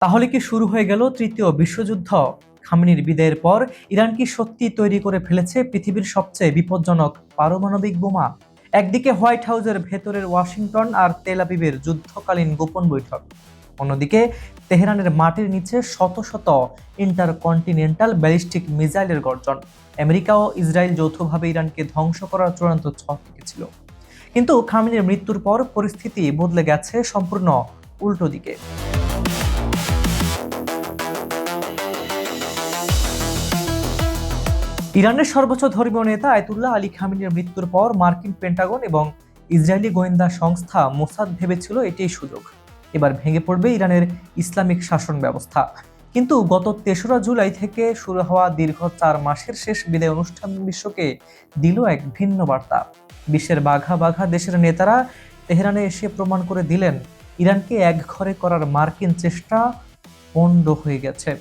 তাহলে কি শুরু হয়ে গেল তৃতীয় বিশ্বযুদ্ধ? খামেনির বিদায়ের পর ইরান কি সত্যি তৈরি করে ফেলেছে পৃথিবীর সবচেয়ে বিপজ্জনক পারমাণবিক বোমা? একদিকে হোয়াইট হাউসের ভেতরের ওয়াশিংটন আর তেল আবিবের যুদ্ধকালীন গোপন বৈঠক, অন্যদিকে তেহরানের মাটির নিচে শত শত ইন্টারকন্টিনেন্টাল ব্যালিস্টিক মিসাইলের গর্জন। আমেরিকা ও ইসরায়েল যৌথভাবে ইরানকে ধ্বংস করার চূড়ান্ত ছক এঁকেছিল, কিন্তু খামেনির মৃত্যুর পর পরিস্থিতি বদলে গেছে সম্পূর্ণ উল্টো দিকে। ইরানের সর্বোচ্চ ধর্মীয় নেতা আয়াতুল্লাহ আলী খামেনির মৃত্যুর পর মার্কিন পেন্টাগন এবং ইসরায়েলি গোয়েন্দা সংস্থা মোসাদ ভেবেছিল এটাই সুযোগ, এবার ভেঙে পড়বে ইরানের ইসলামিক শাসন ব্যবস্থা। কিন্তু গত ৩রা জুলাই থেকে শুরু হওয়া দীর্ঘ ৪ মাসের শেষ বিদায় অনুষ্ঠান বিশ্বকে দিল এক ভিন্ন বার্তা। বিশ্বের বাঘা বাঘা দেশের নেতারা তেহরানে এসে প্রমাণ করে দিলেন ইরানকে একঘরে করার মার্কিন চেষ্টা পণ্ড হয়ে গেছে।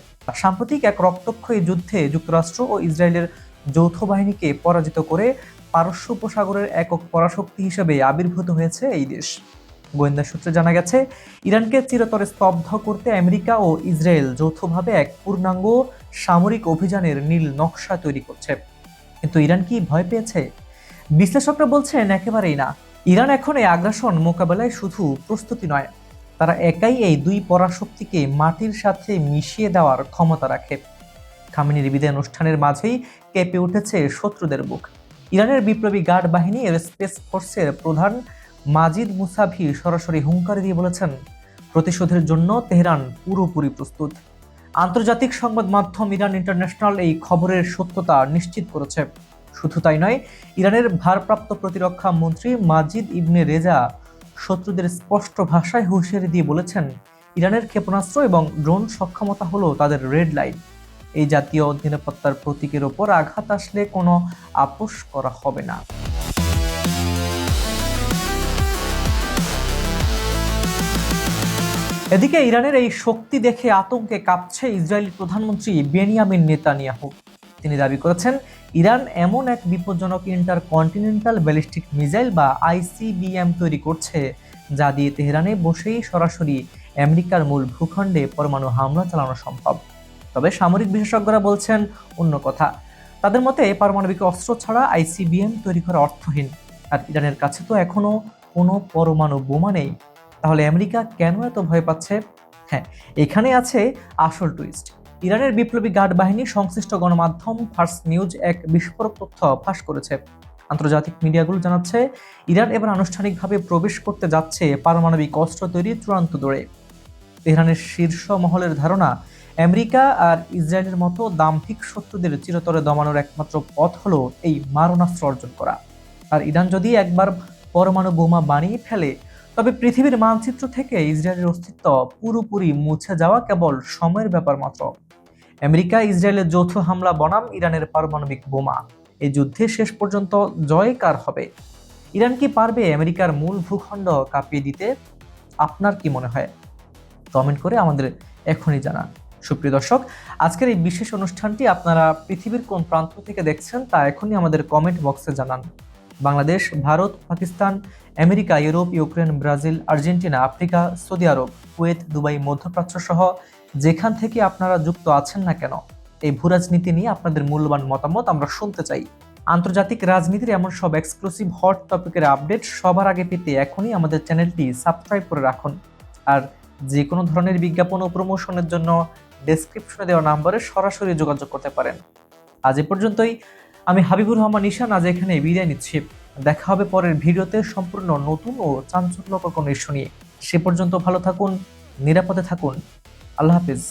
সাম্প্রতিক এক রক্তক্ষয়ী যুদ্ধে যুক্তরাষ্ট্র ও ইসরায়েলের যৌথ বাহিনীকে পরাজিত করে পারস্য উপসাগরের একক পরাশক্তি হিসেবে আবির্ভূত হয়েছে এই দেশ। গোয়েন্দা সূত্রে জানা গেছে, ইরানকে চিরতরে স্তব্ধ করতে আমেরিকা ও ইসরায়েল যৌথভাবে এক পূর্ণাঙ্গ সামরিক অভিযানের নীল নকশা তৈরি করছে। কিন্তু ইরান কি ভয় পেয়েছে? বিশ্লেষকরা বলছেন একেবারেই না। ইরান এখন এই আগ্রাসন মোকাবেলায় শুধু প্রস্তুতি নয়, তারা একাই এই দুই পরাশক্তিকে মাটির সাথে মিশিয়ে দেওয়ার ক্ষমতা রাখে। খামেনির বিদায় অনুষ্ঠানের মাঝেই কেঁপে উঠেছে শত্রুদের বুক। ইরানের বিপ্লবী গার্ড বাহিনী এর স্পেস ফোর্সের প্রধান মাজিদ মুসাভি সরাসরি হুঙ্কার দিয়ে বলেছেন, প্রতিশোধের জন্য তেহরান পুরোপুরি প্রস্তুত। আন্তর্জাতিক সংবাদ মাধ্যম ইরান ইন্টারন্যাশনাল এই খবরের সত্যতা নিশ্চিত করেছে। শুধু তাই নয়, ইরানের ভারপ্রাপ্ত প্রতিরক্ষা মন্ত্রী মাজিদ ইবনে রেজা শত্রুদের স্পষ্ট ভাষায় হুঁশিয়ারি দিয়ে বলেছেন, ইরানের ক্ষেপণাস্ত্র এবং ড্রোন সক্ষমতা হলো তাদের রেড লাইন। এই জাতীয় নিরাপত্তার প্রতীকের ওপর আঘাত আসলে কোনো আপোষ করা হবে না। এদিকে ইরানের এই শক্তি দেখে আতঙ্কে কাঁপছে ইসরায়েলি প্রধানমন্ত্রী বেনিয়ামিন নেতানিয়াহু। তিনি দাবি করেছেন, ইরান এমন এক বিপজ্জনক ইন্টারকন্টিনেন্টাল ব্যালিস্টিক মিসাইল বা আইসিবিএম তৈরি করছে, যা দিয়ে তেহরানে বসেই সরাসরি আমেরিকার মূল ভূখণ্ডে পরমাণু হামলা চালানো সম্ভব। তবে সামরিক বিশেষজ্ঞরা বলছেন অন্য কথা। তাদের মতে পারমাণবিক অস্ত্র ছাড়া আইসিবিএম তৈরি করা অর্থহীন। আর ইরানের কাছে তো এখনো কোনো পরমাণু বোমা নেই। তাহলে আমেরিকা কেন এত ভয় পাচ্ছে? হ্যাঁ, এখানে আছে আসল টুইস্ট। ইরানের বিপ্লবী গার্ড বাহিনী সংশ্লিষ্ট গণমাধ্যম ফার্স নিউজ এক বিস্ফোরক তথ্য ফাঁস করেছে। আন্তর্জাতিক মিডিয়াগুলো জানাচ্ছে, ইরান এবার আনুষ্ঠানিকভাবে প্রবেশ করতে যাচ্ছে পারমাণবিক অস্ত্র তৈরির চূড়ান্ত দৌড়ে। তেহরানের শীর্ষ মহলের ধারণা, আমেরিকা আর ইসরায়েলের মতো দাম্ভিক শত্রুদের চিরতরে দমানোর একমাত্র পথ হলো এই মারণাস্ত্র অর্জন করা। আর ইরান যদি একবার পরমাণু বোমা বানিয়ে ফেলে, তবে পৃথিবীর মানচিত্র থেকে ইসরায়েলের অস্তিত্ব পুরোপুরি মুছে যাওয়া কেবল সময়ের ব্যাপার মাত্র। আমেরিকা ইসরায়েলের যৌথ হামলা বনাম ইরানের পারমাণবিক বোমা, এই যুদ্ধে শেষ পর্যন্ত জয় কার হবে? ইরান কি পারবে আমেরিকার মূল ভূখণ্ড কাঁপিয়ে দিতে? আপনার কি মনে হয়? কমেন্ট করে আমাদের এখনই জানান। সুপ্রিয় দর্শক, আজকের এই বিশেষ অনুষ্ঠানটি আপনারা পৃথিবীর কোন প্রান্ত থেকে দেখছেন তা এখনই আমাদের কমেন্ট বক্সে জানান। Bangladesh, Bharat, Pakistan, America, Europe, Ukraine, Brazil, Argentina, Africa, সৌদি আরব, কুয়েত, দুবাই, মধ্যপ্রাচ্য সহ যেখান থেকে আপনারা যুক্ত আছেন না কেন, এই ভূরাজনীতি নিয়ে আপনাদের মূল্যবান মতামত আমরা শুনতে চাই। আন্তর্জাতিক রাজনীতির এমন সব এক্সক্লুসিভ হট টপিকের আপডেট সবার আগে পেতে এখনই আমাদের চ্যানেলটি সাবস্ক্রাইব করে রাখুন। আর যে কোনো ধরনের বিজ্ঞাপন ও প্রমোশনের জন্য ডেসক্রিপশনে দেওয়া নাম্বারে সরাসরি যোগাযোগ করতে পারেন। আজ এ পর্যন্তই। আমি হাবিবুর রহমান ঈশান আজ এখানে বিদায় নিচ্ছি। দেখা হবে পরের ভিডিওতে সম্পূর্ণ নতুন ও চাঞ্চল্যকর কোনো ইস্যু নিয়ে। সে পর্যন্ত ভালো থাকুন, নিরাপদে থাকুন। আল্লাহ হাফিজ।